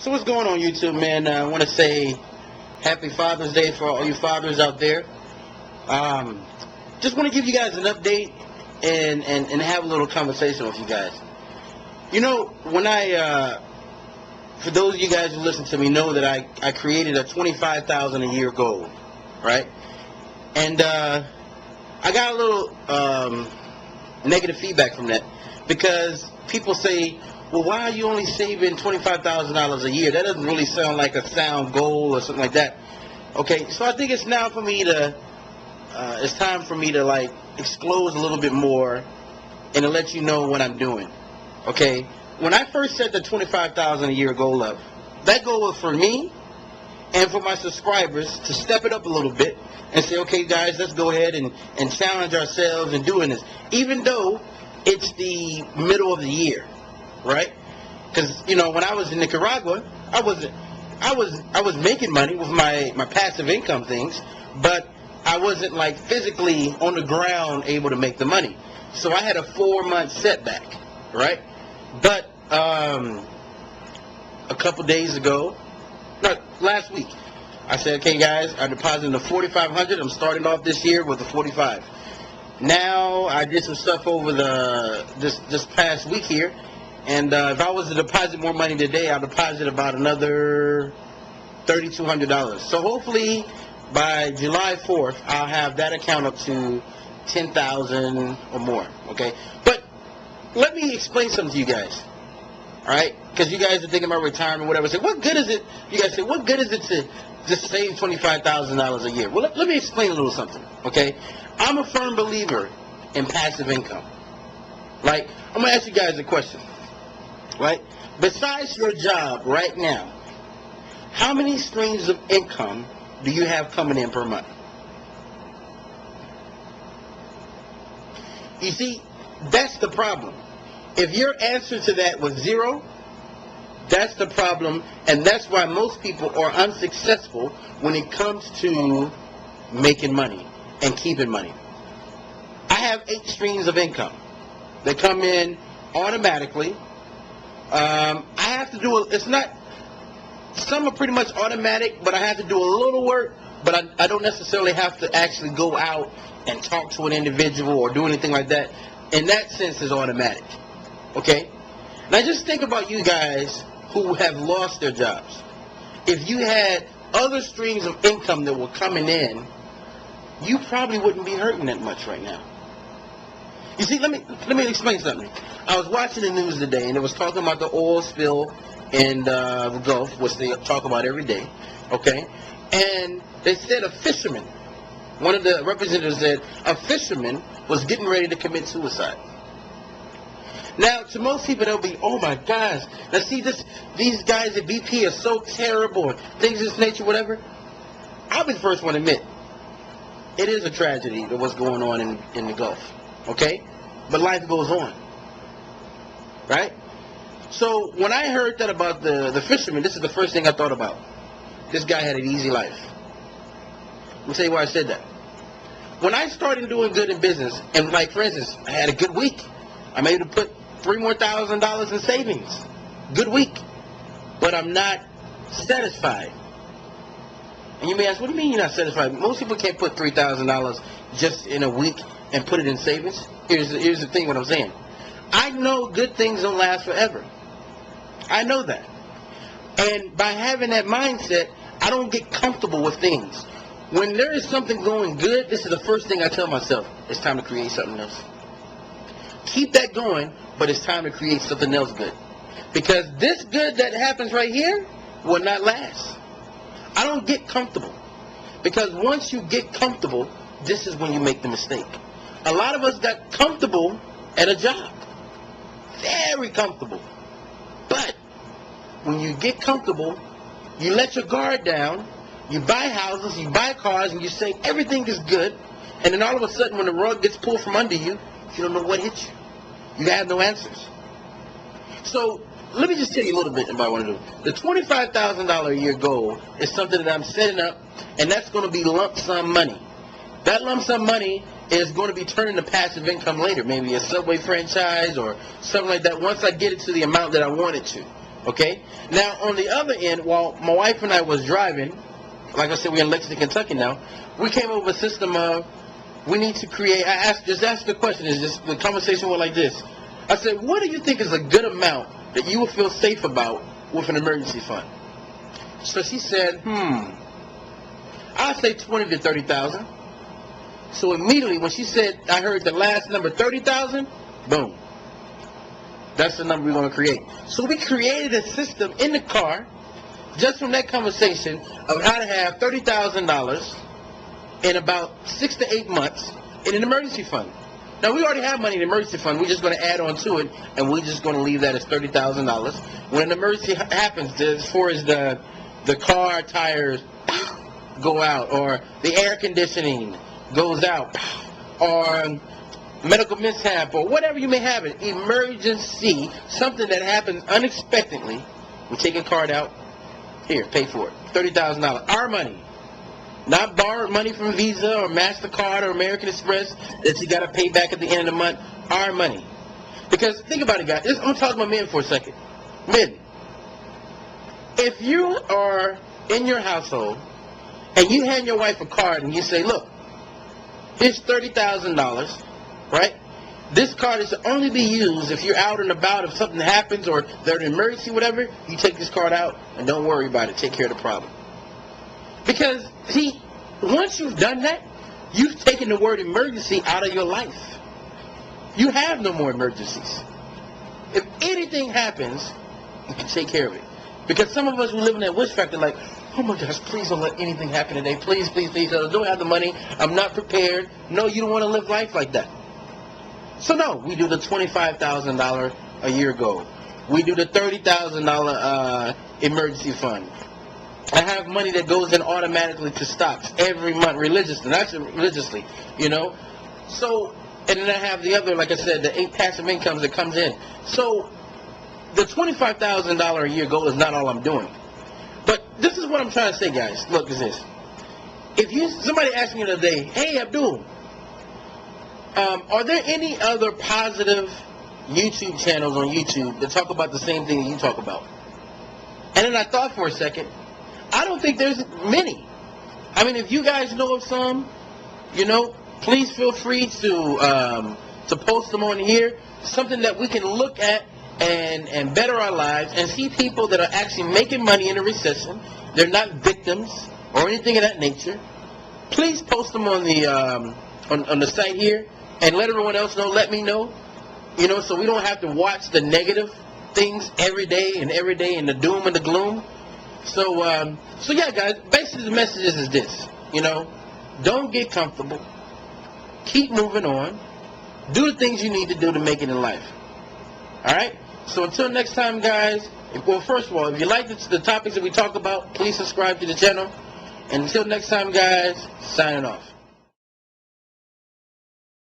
So what's going on, YouTube, man? I want to say Happy Father's Day for all you fathers out there. Just want to give you guys an update and have a little conversation with you guys. You know, when for those of you guys who listen to me know that I created a $25,000 a year goal, right? And I got a little negative feedback from that because people say, well, why are you only saving $25,000 a year? That doesn't really sound like a sound goal or something like that. Okay, so I think it's now for me to, it's time for me to like expose a little bit more and to let you know what I'm doing. Okay, when I first set the $25,000 a year goal up, that goal was for me and for my subscribers to step it up a little bit and say, okay, guys, let's go ahead and challenge ourselves in doing this, even though it's the middle of the year. Right? Because, you know, when I was in Nicaragua, I was making money with my passive income things, but I wasn't like physically on the ground able to make the money. So I had a 4-month setback, right? But a couple days ago, no, last week, I said, okay, guys, I'm depositing the $4,500. I'm starting off this year with the 45. Now I did some stuff over this past week here. And if I was to deposit more money today, I'll deposit about another $3,200. So hopefully by July 4th, I'll have that account up to $10,000 or more. Okay, but let me explain something to you guys. All right, because you guys are thinking about retirement, whatever. Say, what good is it? You guys say, what good is it to just save $25,000 a year? Well, let me explain a little something. Okay, I'm a firm believer in passive income. Like, I'm gonna ask you guys a question. Right? Besides your job right now, how many streams of income do you have coming in per month? You see, that's the problem. If your answer to that was 0, that's the problem, and that's why most people are unsuccessful when it comes to making money and keeping money. I have 8 streams of income that come in automatically. I have to do it's not, some are pretty much automatic, but I have to do a little work, but I don't necessarily have to actually go out and talk to an individual or do anything like that. In that sense, it's automatic. Okay? Now just think about you guys who have lost their jobs. If you had other streams of income that were coming in, you probably wouldn't be hurting that much right now. You see, let me explain something. I was watching the news today, and it was talking about the oil spill in the Gulf, which they talk about every day, okay? And they said a fisherman, one of the representatives said, a fisherman was getting ready to commit suicide. Now, to most people, they'll be, oh my gosh, now see, these guys at BP are so terrible, things of this nature, whatever. I'll be the first one to admit, it is a tragedy that what's going on in the Gulf. Okay? But life goes on. Right? So when I heard that about the fisherman, this is the first thing I thought about. This guy had an easy life. Let me tell you why I said that. When I started doing good in business, and like for instance, I had a good week. I'm able to put $3,000 in savings. Good week. But I'm not satisfied. And you may ask, what do you mean you're not satisfied? Most people can't put $3,000 just in a week and put it in savings. Here's the thing, what I'm saying. I know good things don't last forever. I know that. And by having that mindset, I don't get comfortable with things. When there is something going good, this is the first thing I tell myself. It's time to create something else. Keep that going, but it's time to create something else good. Because this good that happens right here will not last. I don't get comfortable. Because once you get comfortable, this is when you make the mistake. A lot of us got comfortable at a job. Very comfortable. But when you get comfortable, you let your guard down, you buy houses, you buy cars, and you say everything is good, and then all of a sudden when the rug gets pulled from under you, you don't know what hit you. You have no answers. So let me just tell you a little bit about what I want to do. The $25,000 a year goal is something that I'm setting up, and that's going to be lump sum money. That lump sum money is going to be turned into passive income later, maybe a Subway franchise or something like that once I get it to the amount that I want it to. Okay? Now, on the other end, while my wife and I was driving, like I said, we're in Lexington, Kentucky now, we came up with a system of, we need to create, just asked the question, the conversation went like this. I said, what do you think is a good amount that you would feel safe about with an emergency fund? So she said, I'd say 20 to 30,000. So immediately when she said, I heard the last number, 30,000, boom. That's the number we're going to create. So we created a system in the car, just from that conversation, of how to have $30,000 in about 6 to 8 months in an emergency fund. Now, we already have money in the emergency fund. We're just going to add on to it, and we're just going to leave that as $30,000. When an emergency happens, as far as the car tires go out, or the air conditioning goes out, or medical mishap, or whatever you may have, an emergency, something that happens unexpectedly, we take a card out, here, pay for it, $30,000, our money. Not borrowed money from Visa or MasterCard or American Express that you got to pay back at the end of the month. Our money. Because think about it, guys. I'm going to talk to my men for a second. Men, if you are in your household and you hand your wife a card and you say, look, here's $30,000, right? This card is to only be used if you're out and about, if something happens or there's an emergency, whatever, you take this card out and don't worry about it. Take care of the problem. Because, see, once you've done that, you've taken the word emergency out of your life. You have no more emergencies. If anything happens, you can take care of it. Because some of us who live in that wish factor, like, oh my gosh, please don't let anything happen today. Please, please, please. I don't have the money. I'm not prepared. No, you don't want to live life like that. So no, we do the $25,000 a year goal. We do the $30,000 emergency fund. I have money that goes in automatically to stocks every month, religiously, you know. So, and then I have the other, like I said, the 8 passive incomes that comes in. So, the $25,000 a year goal is not all I'm doing. But this is what I'm trying to say, guys. Look, is this. Somebody asked me the other day, hey, Abdul, are there any other positive YouTube channels on YouTube that talk about the same thing that you talk about? And then I thought for a second, I don't think there's many. I mean, if you guys know of some, you know, please feel free to post them on here. Something that we can look at and better our lives and see people that are actually making money in a recession. They're not victims or anything of that nature. Please post them on the on the site here and let everyone else know. Let me know, you know, so we don't have to watch the negative things every day and the doom and the gloom. So yeah, guys, basically the message is this, you know, don't get comfortable. Keep moving on. Do the things you need to do to make it in life. All right? So until next time, guys, well, first of all, if you like the topics that we talk about, please subscribe to the channel. And until next time, guys, signing off.